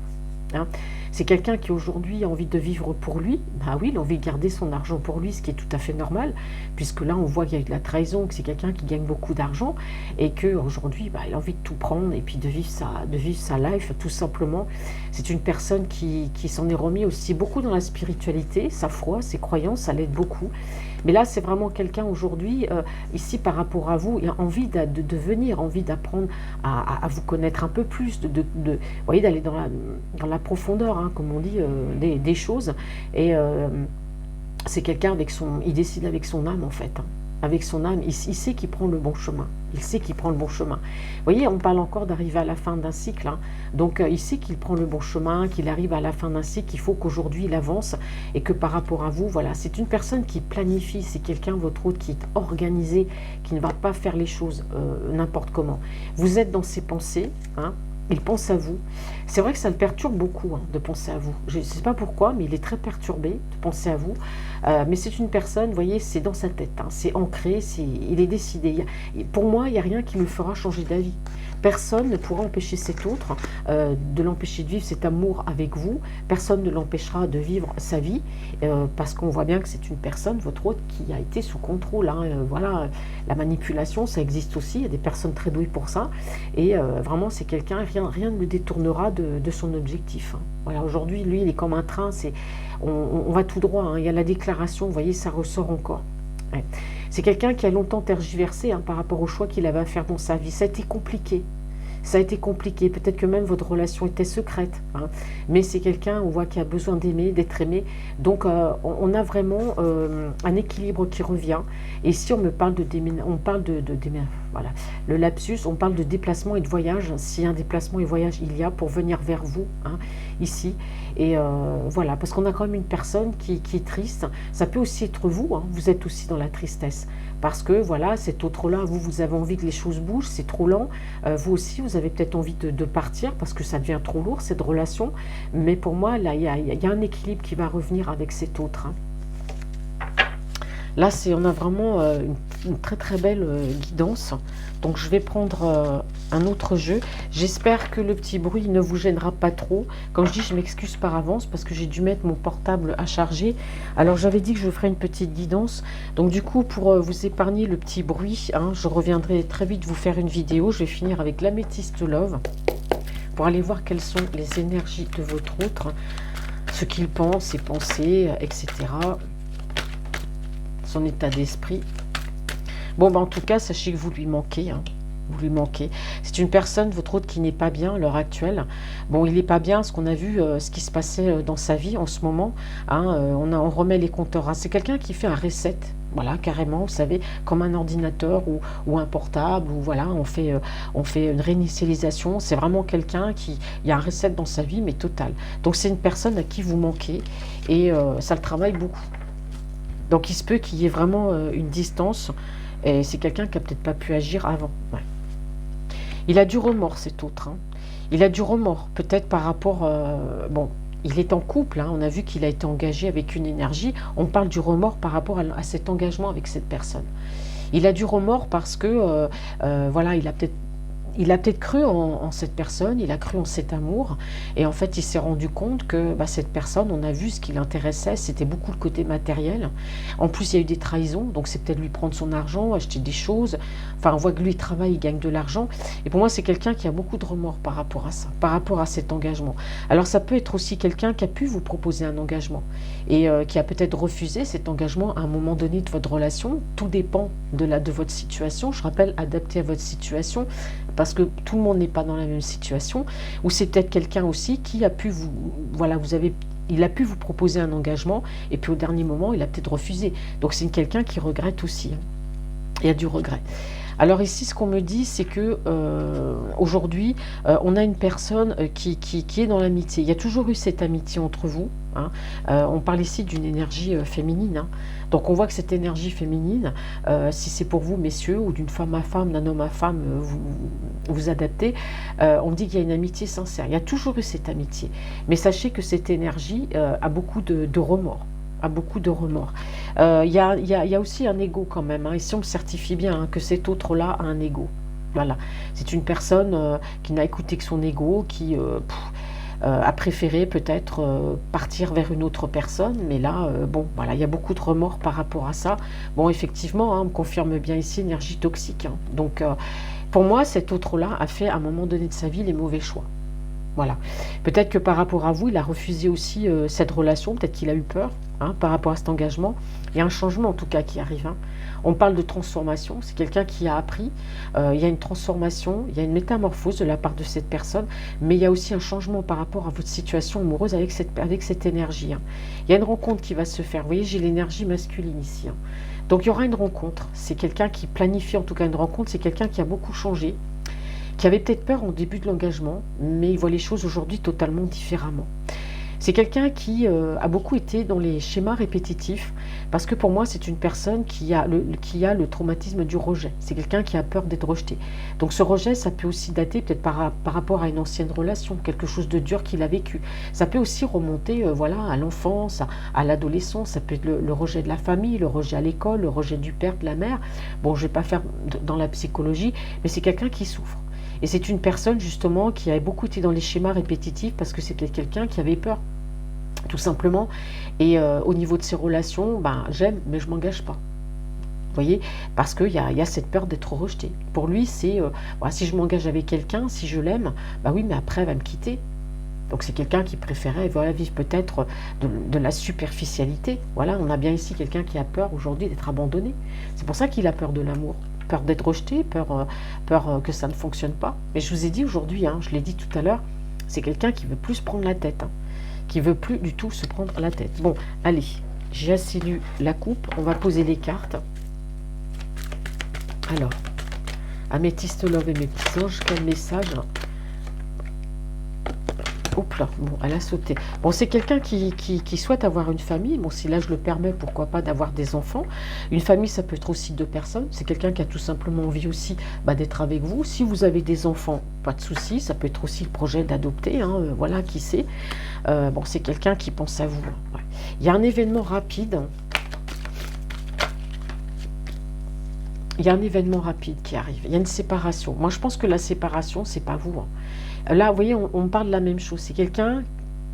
Hein. C'est quelqu'un qui aujourd'hui a envie de vivre pour lui. Bah oui, il a envie de garder son argent pour lui, ce qui est tout à fait normal, puisque là on voit qu'il y a de la trahison, que c'est quelqu'un qui gagne beaucoup d'argent et qu'aujourd'hui il a envie de tout prendre et puis de vivre sa life tout simplement. C'est une personne qui s'en est remis aussi beaucoup dans la spiritualité, sa foi, ses croyances, ça l'aide beaucoup. Mais là, c'est vraiment quelqu'un aujourd'hui, ici par rapport à vous, il a envie de venir, envie d'apprendre à vous connaître un peu plus, vous voyez, d'aller dans la profondeur, hein, comme on dit, des choses. Et c'est quelqu'un il décide avec son âme en fait, hein. Avec son âme, il sait qu'il prend le bon chemin. Il sait qu'il prend le bon chemin. Vous voyez, on parle encore d'arriver à la fin d'un cycle, hein. Donc il sait qu'il prend le bon chemin, qu'il arrive à la fin d'un cycle, qu'il faut qu'aujourd'hui il avance et que par rapport à vous, voilà, c'est une personne qui planifie, c'est quelqu'un, votre autre, qui est organisé, qui ne va pas faire les choses n'importe comment. Vous êtes dans ses pensées, hein. Il pense à vous. C'est vrai que ça le perturbe beaucoup, hein, de penser à vous. Je ne sais pas pourquoi, mais il est très perturbé de penser à vous. Mais c'est une personne, vous voyez, c'est dans sa tête, hein, c'est ancré, il est décidé. Pour moi, il n'y a rien qui me fera changer d'avis. Personne ne pourra empêcher cet autre de l'empêcher de vivre cet amour avec vous. Personne ne l'empêchera de vivre sa vie, parce qu'on voit bien que c'est une personne, votre autre, qui a été sous contrôle, hein. Voilà, la manipulation, ça existe aussi. Il y a des personnes très douées pour ça. Et vraiment, c'est quelqu'un, rien ne le détournera de son objectif, hein. Voilà, aujourd'hui, lui, il est comme un train. On va tout droit, hein. Il y a la déclaration, vous voyez, ça ressort encore. Ouais. C'est quelqu'un qui a longtemps tergiversé, hein, par rapport au choix qu'il avait à faire dans sa vie. Ça a été compliqué. Ça a été compliqué, peut-être que même votre relation était secrète, hein. Mais c'est quelqu'un, on voit, qui a besoin d'aimer, d'être aimé. Donc on a vraiment un équilibre qui revient. Et si on me parle de déménagement, on parle voilà, le lapsus, on parle de déplacement et de voyage, si un déplacement et voyage il y a pour venir vers vous, hein, ici. Et voilà, parce qu'on a quand même une personne qui est triste. Ça peut aussi être vous, hein, vous êtes aussi dans la tristesse. Parce que voilà, cet autre-là, vous avez envie que les choses bougent, c'est trop lent. Vous aussi, vous avez peut-être envie de partir parce que ça devient trop lourd, cette relation. Mais pour moi, là, il y a un équilibre qui va revenir avec cet autre, hein. Là, on a vraiment une très très belle guidance. Donc je vais prendre un autre jeu. J'espère que le petit bruit ne vous gênera pas trop. Quand je dis, je m'excuse par avance parce que j'ai dû mettre mon portable à charger. Alors j'avais dit que je ferais une petite guidance. Donc du coup, pour vous épargner le petit bruit, hein, je reviendrai très vite vous faire une vidéo. Je vais finir avec l'améthyste love pour aller voir quelles sont les énergies de votre autre, ce qu'il pense, ses pensées, etc. Son état d'esprit. Bon, en tout cas, sachez que vous lui manquez, hein. Vous lui manquez. C'est une personne, votre autre, qui n'est pas bien à l'heure actuelle. Bon, il n'est pas bien, ce qu'on a vu, ce qui se passait dans sa vie en ce moment, hein, on remet les compteurs. C'est quelqu'un qui fait un reset, voilà, carrément, vous savez, comme un ordinateur ou un portable, ou voilà, on fait une réinitialisation. C'est vraiment quelqu'un il y a un reset dans sa vie, mais total. Donc c'est une personne à qui vous manquez, et ça le travaille beaucoup. Donc il se peut qu'il y ait vraiment une distance, et c'est quelqu'un qui n'a peut-être pas pu agir avant. Ouais. Il a du remords, cet autre, hein. Il a du remords, peut-être par rapport... bon, il est en couple, hein, on a vu qu'il a été engagé avec une énergie. On parle du remords par rapport à cet engagement avec cette personne. Il a du remords parce que, voilà, il a peut-être cru en cette personne, il a cru en cet amour, et en fait il s'est rendu compte que cette personne, on a vu ce qui l'intéressait, c'était beaucoup le côté matériel. En plus il y a eu des trahisons, donc c'est peut-être lui prendre son argent, acheter des choses, enfin on voit que lui il travaille, il gagne de l'argent, et pour moi c'est quelqu'un qui a beaucoup de remords par rapport à ça, par rapport à cet engagement. Alors ça peut être aussi quelqu'un qui a pu vous proposer un engagement, et qui a peut-être refusé cet engagement à un moment donné de votre relation. Tout dépend de votre situation, je rappelle, adapté à votre situation, parce que tout le monde n'est pas dans la même situation, ou c'est peut-être quelqu'un aussi qui a pu vous, voilà, il a pu vous proposer un engagement, et puis au dernier moment, il a peut-être refusé. Donc c'est quelqu'un qui regrette aussi, hein. Il y a du regret. Alors ici, ce qu'on me dit, c'est que aujourd'hui, on a une personne qui est dans l'amitié. Il y a toujours eu cette amitié entre vous, hein. On parle ici d'une énergie féminine, hein. Donc on voit que cette énergie féminine, si c'est pour vous, messieurs, ou d'une femme à femme, d'un homme à femme, vous adaptez, on dit qu'il y a une amitié sincère. Il y a toujours eu cette amitié. Mais sachez que cette énergie a beaucoup de remords. A beaucoup de remords. Il y a aussi un ego quand même, hein. Ici on me certifie bien, hein, que cet autre-là a un ego. Voilà. C'est une personne qui n'a écouté que son ego, qui a préféré peut-être partir vers une autre personne. Mais là, bon, voilà, il y a beaucoup de remords par rapport à ça. Bon, effectivement, hein, on me confirme bien ici, énergie toxique, hein. Donc, pour moi, cet autre-là a fait à un moment donné de sa vie les mauvais choix. Voilà. Peut-être que par rapport à vous, il a refusé aussi cette relation, peut-être qu'il a eu peur, hein, par rapport à cet engagement. Il y a un changement en tout cas qui arrive, hein. On parle de transformation, c'est quelqu'un qui a appris, il y a une transformation, il y a une métamorphose de la part de cette personne, mais il y a aussi un changement par rapport à votre situation amoureuse avec cette énergie, hein. Il y a une rencontre qui va se faire, vous voyez, j'ai l'énergie masculine ici, hein. Donc il y aura une rencontre, c'est quelqu'un qui planifie en tout cas une rencontre, c'est quelqu'un qui a beaucoup changé, qui avait peut-être peur au début de l'engagement, mais il voit les choses aujourd'hui totalement différemment. C'est quelqu'un qui a beaucoup été dans les schémas répétitifs, parce que pour moi, c'est une personne qui a le traumatisme du rejet. C'est quelqu'un qui a peur d'être rejeté. Donc ce rejet, ça peut aussi dater peut-être par rapport à une ancienne relation, quelque chose de dur qu'il a vécu. Ça peut aussi remonter voilà, à l'enfance, à l'adolescence. Ça peut être le rejet de la famille, le rejet à l'école, le rejet du père, de la mère. Bon, je ne vais pas faire dans la psychologie, mais c'est quelqu'un qui souffre. Et c'est une personne justement qui avait beaucoup été dans les schémas répétitifs parce que c'était quelqu'un qui avait peur, tout simplement. Et au niveau de ses relations, j'aime mais je ne m'engage pas. Vous voyez, parce qu'il y a cette peur d'être rejeté. Pour lui, c'est voilà, si je m'engage avec quelqu'un, si je l'aime, oui, mais après elle va me quitter. Donc c'est quelqu'un qui préférait voilà, vivre peut-être de la superficialité. Voilà, on a bien ici quelqu'un qui a peur aujourd'hui d'être abandonné. C'est pour ça qu'il a peur de l'amour. peur d'être rejeté, peur que ça ne fonctionne pas. Mais je vous ai dit aujourd'hui, hein, je l'ai dit tout à l'heure, c'est quelqu'un qui veut plus se prendre la tête, hein, qui veut plus du tout se prendre la tête. Bon, allez, j'ai assez lu la coupe, on va poser les cartes. Alors, Améthyste Love et mes petits anges, quel message? Oups là, bon, elle a sauté. Bon, c'est quelqu'un qui souhaite avoir une famille. Bon, si là je le permets, pourquoi pas d'avoir des enfants. Une famille, ça peut être aussi 2 personnes. C'est quelqu'un qui a tout simplement envie aussi d'être avec vous. Si vous avez des enfants, pas de souci. Ça peut être aussi le projet d'adopter. Hein, voilà, qui sait. Bon, c'est quelqu'un qui pense à vous. Ouais. Il y a un événement rapide. Il y a un événement rapide qui arrive. Il y a une séparation. Moi, je pense que la séparation, c'est pas vous. Hein. Là, vous voyez, on parle de la même chose. C'est quelqu'un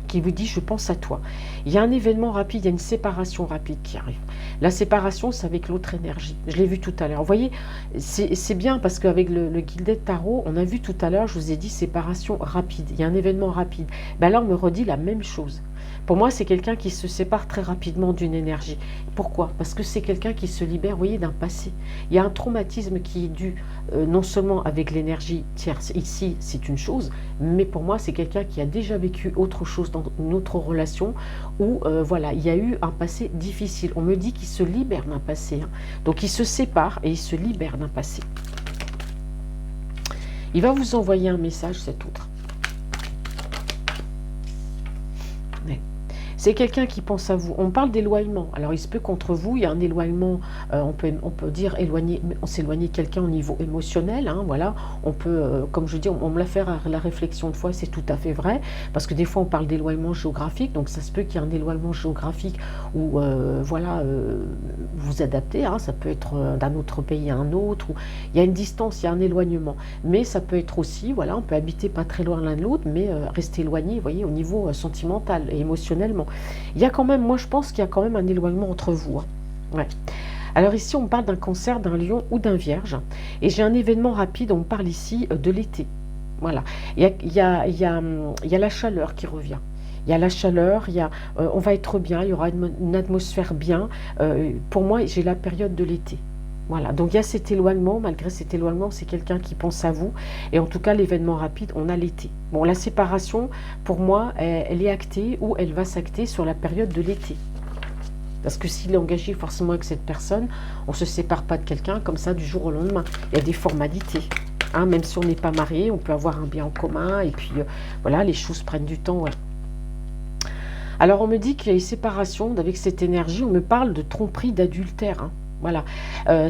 qui vous dit « je pense à toi ». Il y a un événement rapide, il y a une séparation rapide qui arrive. La séparation, c'est avec l'autre énergie. Je l'ai vu tout à l'heure. Vous voyez, c'est bien parce qu'avec le guildet de tarot, on a vu tout à l'heure, je vous ai dit séparation rapide. Il y a un événement rapide. Ben là, on me redit la même chose. Pour moi, c'est quelqu'un qui se sépare très rapidement d'une énergie. Pourquoi? Parce que c'est quelqu'un qui se libère, vous voyez, d'un passé. Il y a un traumatisme qui est dû non seulement avec l'énergie tierce, ici, c'est une chose, mais pour moi, c'est quelqu'un qui a déjà vécu autre chose dans une autre relation où, voilà, il y a eu un passé difficile. On me dit qu'il se libère d'un passé. Hein. Donc, il se sépare et il se libère d'un passé. Il va vous envoyer un message, cet autre. C'est quelqu'un qui pense à vous. On parle d'éloignement. Alors, il se peut qu'entre vous, il y a un éloignement, on peut dire éloigner, on s'éloigner quelqu'un au niveau émotionnel. Hein, voilà. On peut, comme je dis, on me l'a fait la réflexion de fois, c'est tout à fait vrai. Parce que des fois, on parle d'éloignement géographique. Donc, ça se peut qu'il y ait un éloignement géographique où, voilà, vous adaptez. Hein, ça peut être d'un autre pays à un autre. Où il y a une distance, il y a un éloignement. Mais ça peut être aussi, voilà, on peut habiter pas très loin l'un de l'autre, mais rester éloigné, vous voyez, au niveau sentimental et émotionnellement. Il y a quand même, moi je pense qu'il y a quand même un éloignement entre vous. Hein. Ouais. Alors ici on parle d'un cancer, d'un lion ou d'un vierge. Et j'ai un événement rapide, on parle ici de l'été. Voilà. Il y a la chaleur qui revient. Il y a la chaleur, on va être bien, il y aura une atmosphère bien. Pour moi, j'ai la période de l'été. Voilà, donc il y a cet éloignement, malgré cet éloignement, c'est quelqu'un qui pense à vous. Et en tout cas, l'événement rapide, on a l'été. Bon, la séparation, pour moi, elle est actée ou elle va s'acter sur la période de l'été. Parce que s'il est engagé forcément avec cette personne, on ne se sépare pas de quelqu'un comme ça du jour au lendemain. Il y a des formalités. Hein, même si on n'est pas marié, on peut avoir un bien en commun. Et puis, voilà, les choses prennent du temps. Ouais. Alors, on me dit qu'il y a une séparation avec cette énergie. On me parle de tromperie, d'adultère. Hein. Voilà,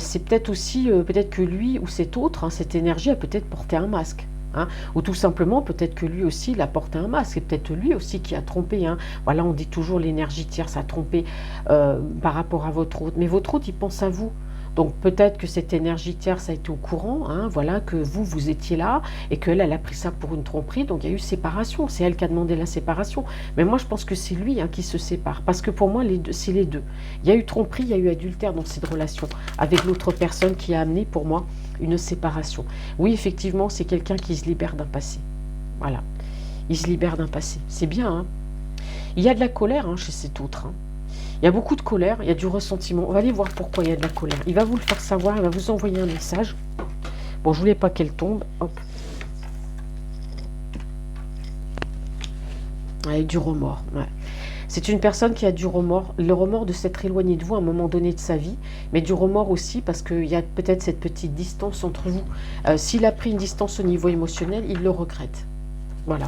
c'est peut-être aussi, peut-être que lui ou cet autre, hein, cette énergie a peut-être porté un masque. Hein, ou tout simplement, peut-être que lui aussi, il a porté un masque. Et peut-être lui aussi qui a trompé. Hein. Voilà, on dit toujours l'énergie tierce a trompé par rapport à votre hôte. Mais votre hôte, il pense à vous. Donc peut-être que cette énergie tierce a été au courant, hein, voilà, que vous étiez là et qu'elle, elle a pris ça pour une tromperie. Donc il y a eu séparation, c'est elle qui a demandé la séparation. Mais moi je pense que c'est lui qui se sépare. Parce que pour moi, c'est les deux. Il y a eu tromperie, il y a eu adultère dans cette relation avec l'autre personne qui a amené pour moi une séparation. Oui, effectivement, c'est quelqu'un qui se libère d'un passé. Voilà, il se libère d'un passé. C'est bien, hein. Il y a de la colère chez cet autre, hein. Il y a beaucoup de colère, il y a du ressentiment. On va aller voir pourquoi il y a de la colère. Il va vous le faire savoir, il va vous envoyer un message. Bon, je voulais pas qu'elle tombe. Hop. Avec du remords. Ouais. C'est une personne qui a du remords. Le remords de s'être éloigné de vous à un moment donné de sa vie. Mais du remords aussi parce qu'il y a peut-être cette petite distance entre vous. S'il a pris une distance au niveau émotionnel, il le regrette. Voilà.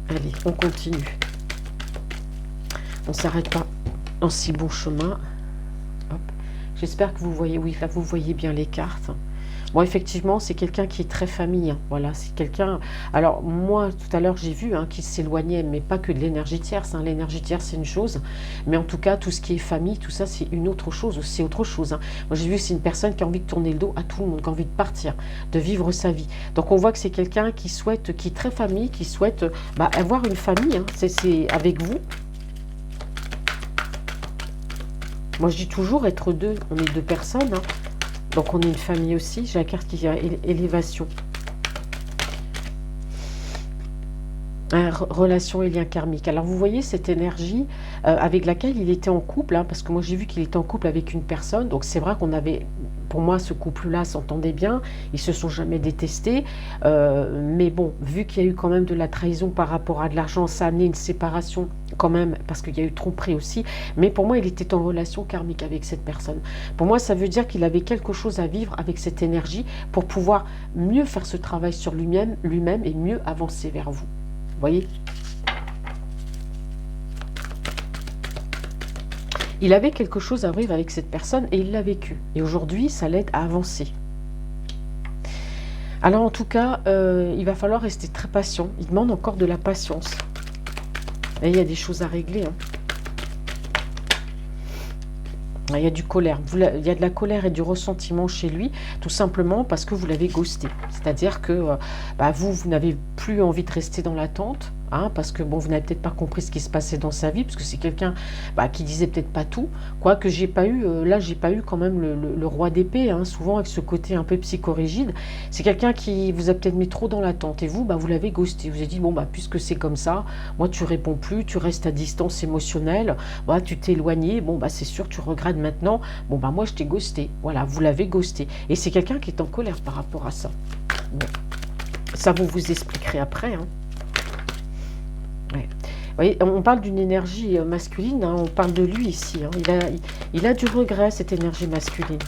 Allez, on continue. On ne s'arrête pas en si bon chemin. J'espère que vous voyez, oui, là vous voyez bien les cartes. Bon, effectivement, c'est quelqu'un qui est très famille. Hein. Voilà, c'est quelqu'un... Alors, moi, tout à l'heure, j'ai vu qu'il s'éloignait, mais pas que de l'énergie tierce. Hein. L'énergie tierce, c'est une chose. Mais en tout cas, tout ce qui est famille, tout ça, c'est une autre chose. C'est autre chose. Hein. Moi, j'ai vu que c'est une personne qui a envie de tourner le dos à tout le monde, qui a envie de partir, de vivre sa vie. Donc, on voit que c'est quelqu'un qui souhaite, qui est très famille, qui souhaite avoir une famille. Hein. C'est avec vous. Moi, je dis toujours être deux. On est deux personnes. Hein. Donc, on est une famille aussi. J'ai la carte qui dit élévation. Relation et lien karmique. Alors vous voyez cette énergie avec laquelle il était en couple, hein, parce que moi j'ai vu qu'il était en couple avec une personne, donc c'est vrai qu'on avait, pour moi ce couple-là s'entendait bien, ils se sont jamais détestés, mais bon, vu qu'il y a eu quand même de la trahison par rapport à de l'argent, ça a amené une séparation quand même, parce qu'il y a eu tromperie aussi, mais pour moi il était en relation karmique avec cette personne. Pour moi ça veut dire qu'il avait quelque chose à vivre avec cette énergie pour pouvoir mieux faire ce travail sur lui-même et mieux avancer vers vous. Vous voyez? Il avait quelque chose à vivre avec cette personne et il l'a vécu. Et aujourd'hui, ça l'aide à avancer. Alors en tout cas, il va falloir rester très patient. Il demande encore de la patience. Et il y a des choses à régler. Hein. Il y a du colère. Il y a de la colère et du ressentiment chez lui, tout simplement parce que vous l'avez ghosté. C'est-à-dire que vous n'avez plus envie de rester dans l'attente. Hein, parce que bon, vous n'avez peut-être pas compris ce qui se passait dans sa vie, parce que c'est quelqu'un qui disait peut-être pas tout, quoique j'ai pas eu, là j'ai pas eu quand même le roi d'épée, hein, souvent avec ce côté un peu psychorigide. C'est quelqu'un qui vous a peut-être mis trop dans l'attente, et vous, vous l'avez ghosté, vous avez dit, bon puisque c'est comme ça, moi tu réponds plus, tu restes à distance émotionnelle, tu t'es éloigné, c'est sûr tu regrettes maintenant, moi je t'ai ghosté, voilà, vous l'avez ghosté, et c'est quelqu'un qui est en colère par rapport à ça. Bon. Ça vous expliquerez après, hein. Ouais. Vous voyez, on parle d'une énergie masculine, hein, on parle de lui ici. Hein. Il a du regret, cette énergie masculine.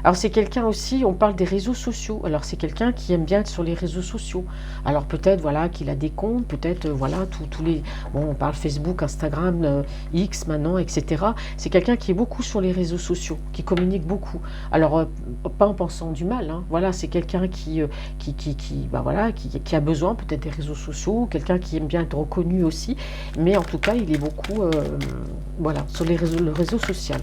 Alors c'est quelqu'un aussi, on parle des réseaux sociaux. Alors c'est quelqu'un qui aime bien être sur les réseaux sociaux. Alors peut-être qu'il a des comptes, peut-être tous les... Bon, on parle Facebook, Instagram, X maintenant, etc. C'est quelqu'un qui est beaucoup sur les réseaux sociaux, qui communique beaucoup. Alors pas en pensant du mal, hein. Voilà, c'est quelqu'un qui a besoin peut-être des réseaux sociaux, quelqu'un qui aime bien être reconnu aussi. Mais en tout cas, il est beaucoup sur le réseau social.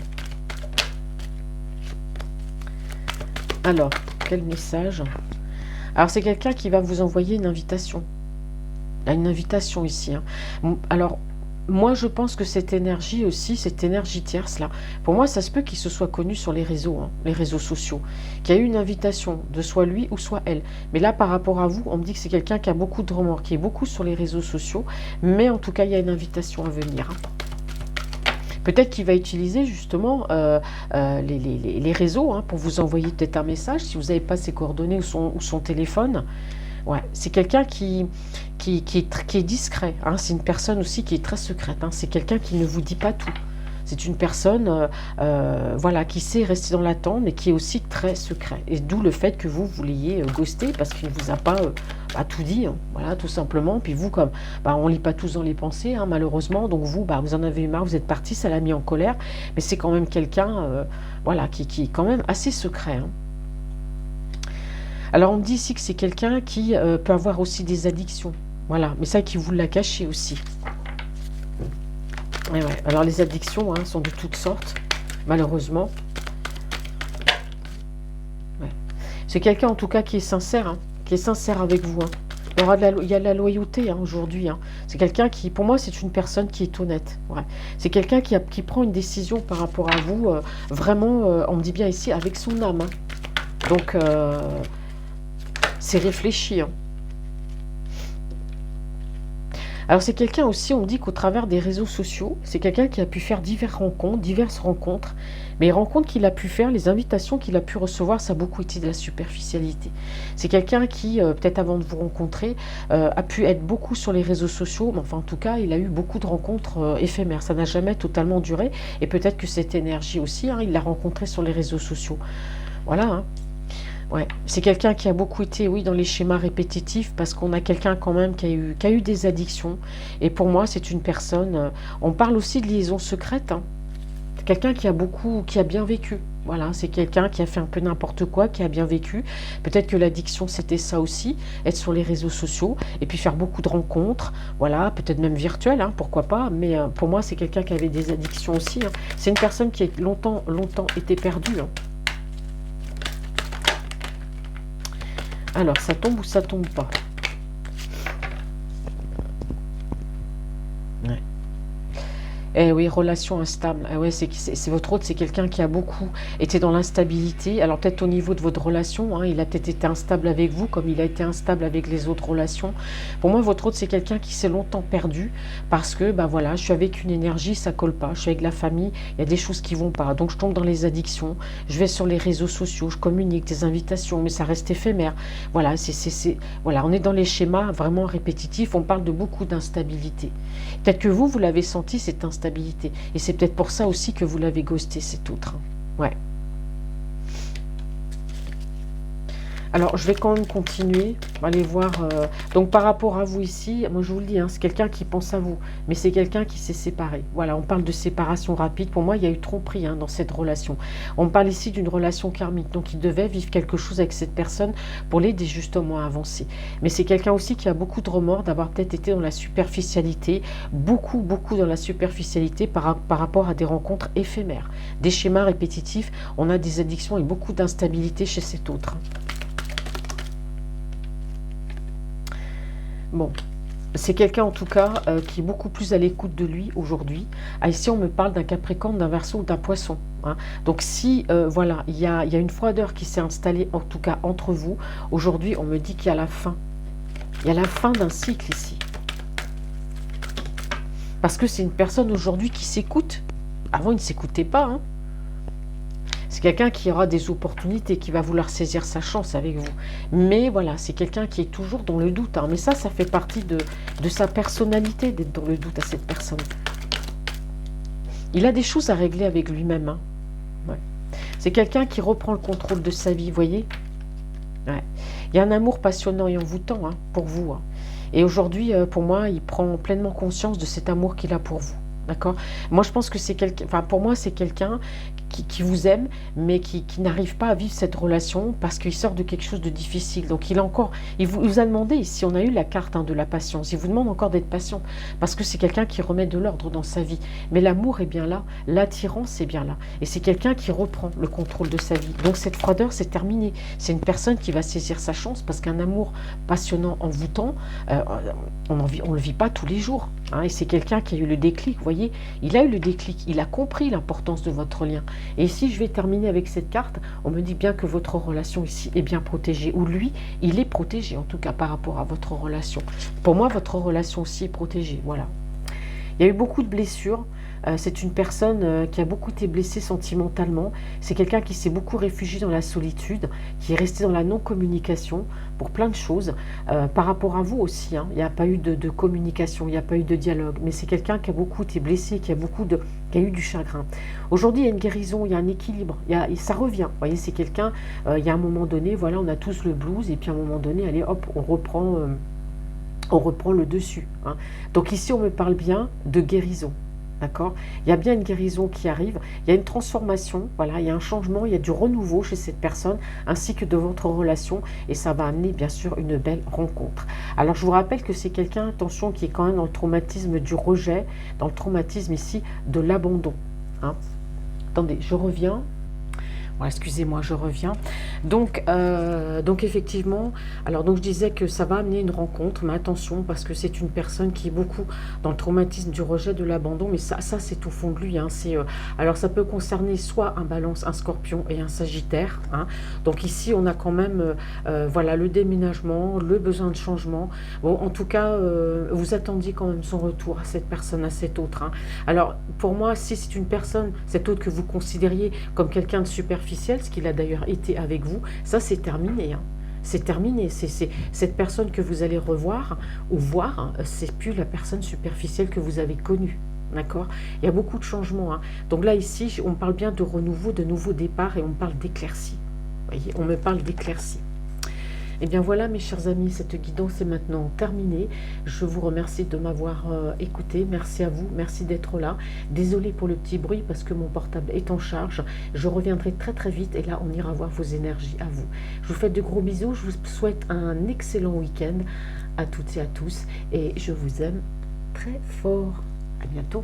Alors, quel message? Alors, c'est quelqu'un qui va vous envoyer une invitation. Il y a une invitation ici. Hein. Alors, moi, je pense que cette énergie aussi, cette énergie tierce, là, pour moi, ça se peut qu'il se soit connu sur les réseaux, hein, les réseaux sociaux, qu'il y a eu une invitation de soit lui ou soit elle. Mais là, par rapport à vous, on me dit que c'est quelqu'un qui a beaucoup de remords, qui est beaucoup sur les réseaux sociaux, mais en tout cas, il y a une invitation à venir. Hein. Peut-être qu'il va utiliser justement les réseaux hein, pour vous envoyer peut-être un message, si vous n'avez pas ses coordonnées ou son téléphone. Ouais, c'est quelqu'un qui est discret. Hein, c'est une personne aussi qui est très secrète. Hein, c'est quelqu'un qui ne vous dit pas tout. C'est une personne qui sait rester dans l'attente, mais qui est aussi très secret. Et d'où le fait que vous l'ayez ghosté, parce qu'il ne vous a pas tout dit, hein, voilà, tout simplement. Puis vous, comme on ne lit pas tous dans les pensées, hein, malheureusement, donc vous en avez eu marre, vous êtes parti, ça l'a mis en colère. Mais c'est quand même quelqu'un qui est quand même assez secret. Hein. Alors on me dit ici que c'est quelqu'un qui peut avoir aussi des addictions. Voilà, mais ça qui vous l'a caché aussi. Et ouais. Alors les addictions sont de toutes sortes, malheureusement. Ouais. C'est quelqu'un en tout cas qui est sincère, hein, qui est sincère avec vous. Hein. Il y a de la loyauté hein, aujourd'hui. Hein. C'est quelqu'un qui, pour moi, c'est une personne qui est honnête. Ouais. C'est quelqu'un qui prend une décision par rapport à vous, vraiment, on me dit bien ici, avec son âme. Hein. Donc, c'est réfléchi. Hein. Alors c'est quelqu'un aussi, on me dit qu'au travers des réseaux sociaux, c'est quelqu'un qui a pu faire diverses rencontres, mais les rencontres qu'il a pu faire, les invitations qu'il a pu recevoir, ça a beaucoup été de la superficialité. C'est quelqu'un qui, peut-être avant de vous rencontrer, a pu être beaucoup sur les réseaux sociaux, mais enfin en tout cas, il a eu beaucoup de rencontres éphémères, ça n'a jamais totalement duré, et peut-être que cette énergie aussi, hein, il l'a rencontrée sur les réseaux sociaux. Voilà, hein. Ouais, c'est quelqu'un qui a beaucoup été, oui, dans les schémas répétitifs, parce qu'on a quelqu'un quand même qui a eu des addictions. Et pour moi, c'est une personne... on parle aussi de liaison secrète. Hein. Quelqu'un qui a bien vécu. Voilà, c'est quelqu'un qui a fait un peu n'importe quoi, qui a bien vécu. Peut-être que l'addiction, c'était ça aussi, être sur les réseaux sociaux, et puis faire beaucoup de rencontres. Voilà, peut-être même virtuelles, hein, pourquoi pas. Mais pour moi, c'est quelqu'un qui avait des addictions aussi. Hein. C'est une personne qui a longtemps été perdue. Hein. Alors, ça tombe ou ça tombe pas? Ouais. Eh oui, relation instable. Eh ouais, c'est votre autre, c'est quelqu'un qui a beaucoup été dans l'instabilité. Alors peut-être au niveau de votre relation, hein, il a peut-être été instable avec vous, comme il a été instable avec les autres relations. Pour moi, votre autre, c'est quelqu'un qui s'est longtemps perdu parce que, ben voilà, je suis avec une énergie, ça colle pas. Je suis avec la famille, il y a des choses qui vont pas. Donc je tombe dans les addictions. Je vais sur les réseaux sociaux, je communique des invitations, mais ça reste éphémère. Voilà, voilà, on est dans les schémas vraiment répétitifs. On parle de beaucoup d'instabilité. Peut-être que vous l'avez senti, cette instabilité. Et c'est peut-être pour ça aussi que vous l'avez ghosté, cet autre. Ouais. Alors, je vais quand même continuer, aller voir. Donc, par rapport à vous ici, moi je vous le dis, hein, c'est quelqu'un qui pense à vous, mais c'est quelqu'un qui s'est séparé. Voilà, on parle de séparation rapide. Pour moi, il y a eu tromperie hein, dans cette relation. On parle ici d'une relation karmique, donc il devait vivre quelque chose avec cette personne pour l'aider justement à avancer. Mais c'est quelqu'un aussi qui a beaucoup de remords d'avoir peut-être été dans la superficialité, beaucoup, beaucoup dans la superficialité par rapport à des rencontres éphémères, des schémas répétitifs. On a des addictions et beaucoup d'instabilité chez cet autre. Bon, c'est quelqu'un en tout cas qui est beaucoup plus à l'écoute de lui aujourd'hui. Ah, ici, on me parle d'un Capricorne, d'un Verseau ou d'un Poisson. Hein. Donc si, voilà, il y a une froideur qui s'est installée, en tout cas entre vous, aujourd'hui, on me dit qu'il y a la fin. Il y a la fin d'un cycle ici. Parce que c'est une personne aujourd'hui qui s'écoute. Avant, il ne s'écoutait pas, hein. C'est quelqu'un qui aura des opportunités, qui va vouloir saisir sa chance avec vous. Mais voilà, c'est quelqu'un qui est toujours dans le doute. Hein. Mais ça fait partie de sa personnalité d'être dans le doute à cette personne. Il a des choses à régler avec lui-même. Hein. Ouais. C'est quelqu'un qui reprend le contrôle de sa vie, vous voyez. Ouais. Il y a un amour passionnant et envoûtant hein, pour vous. Hein. Et aujourd'hui, pour moi, il prend pleinement conscience de cet amour qu'il a pour vous. D'accord. Moi, je pense que c'est quelqu'un... Enfin, pour moi, c'est quelqu'un qui vous aime, mais qui n'arrive pas à vivre cette relation parce qu'il sort de quelque chose de difficile. Donc, il vous a demandé, ici, on a eu la carte hein, de la patience. Il vous demande encore d'être patient parce que c'est quelqu'un qui remet de l'ordre dans sa vie. Mais l'amour est bien là, l'attirance est bien là. Et c'est quelqu'un qui reprend le contrôle de sa vie. Donc, cette froideur, c'est terminé. C'est une personne qui va saisir sa chance parce qu'un amour passionnant, envoûtant, on ne le vit pas tous les jours. Hein, et c'est quelqu'un qui a eu le déclic, vous voyez, il a eu le déclic, il a compris l'importance de votre lien. Et ici, je vais terminer avec cette carte, on me dit bien que votre relation ici est bien protégée, ou lui, il est protégé, en tout cas par rapport à votre relation. Pour moi, votre relation aussi est protégée, voilà. Il y a eu beaucoup de blessures. C'est une personne qui a beaucoup été blessée sentimentalement. C'est quelqu'un qui s'est beaucoup réfugié dans la solitude, qui est resté dans la non-communication pour plein de choses. Par rapport à vous aussi, hein, il n'y a pas eu de communication, il n'y a pas eu de dialogue. Mais c'est quelqu'un qui a beaucoup été blessé, qui a eu du chagrin. Aujourd'hui, il y a une guérison, il y a un équilibre, ça revient. Vous voyez, c'est quelqu'un, il y a un moment donné, voilà, on a tous le blues, et puis à un moment donné, allez, hop, on reprend le dessus. Hein. Donc ici, on me parle bien de guérison. D'accord. Il y a bien une guérison qui arrive, il y a une transformation, voilà, il y a un changement, il y a du renouveau chez cette personne, ainsi que de votre relation, et ça va amener bien sûr une belle rencontre. Alors je vous rappelle que c'est quelqu'un, attention, qui est quand même dans le traumatisme du rejet, dans le traumatisme ici de l'abandon. Hein. Attendez, je reviens. Voilà, excusez-moi, je reviens. Donc effectivement, alors donc je disais que ça va amener une rencontre, mais attention, parce que c'est une personne qui est beaucoup dans le traumatisme du rejet, de l'abandon, mais ça c'est au fond de lui. Hein, alors ça peut concerner soit un Balance, un Scorpion et un Sagittaire. Hein. Donc ici, on a quand même voilà, le déménagement, le besoin de changement. Bon, en tout cas, vous attendiez quand même son retour à cette personne, à cet autre. Hein. Alors pour moi, si c'est une personne, cet autre que vous considériez comme quelqu'un de superficiel, ce qu'il a d'ailleurs été avec vous, ça c'est terminé. Hein. C'est terminé. C'est cette personne que vous allez revoir ou voir, hein, c'est plus la personne superficielle que vous avez connue. D'accord. Il y a beaucoup de changements. Hein. Donc là, ici, on parle bien de renouveau, de nouveau départ et on parle d'éclaircie. Vous voyez, on me parle d'éclaircie. Et bien voilà mes chers amis, cette guidance est maintenant terminée. Je vous remercie de m'avoir écouté. Merci à vous, merci d'être là. Désolée pour le petit bruit parce que mon portable est en charge. Je reviendrai très très vite et là on ira voir vos énergies à vous. Je vous fais de gros bisous, je vous souhaite un excellent week-end à toutes et à tous et je vous aime très fort. À bientôt.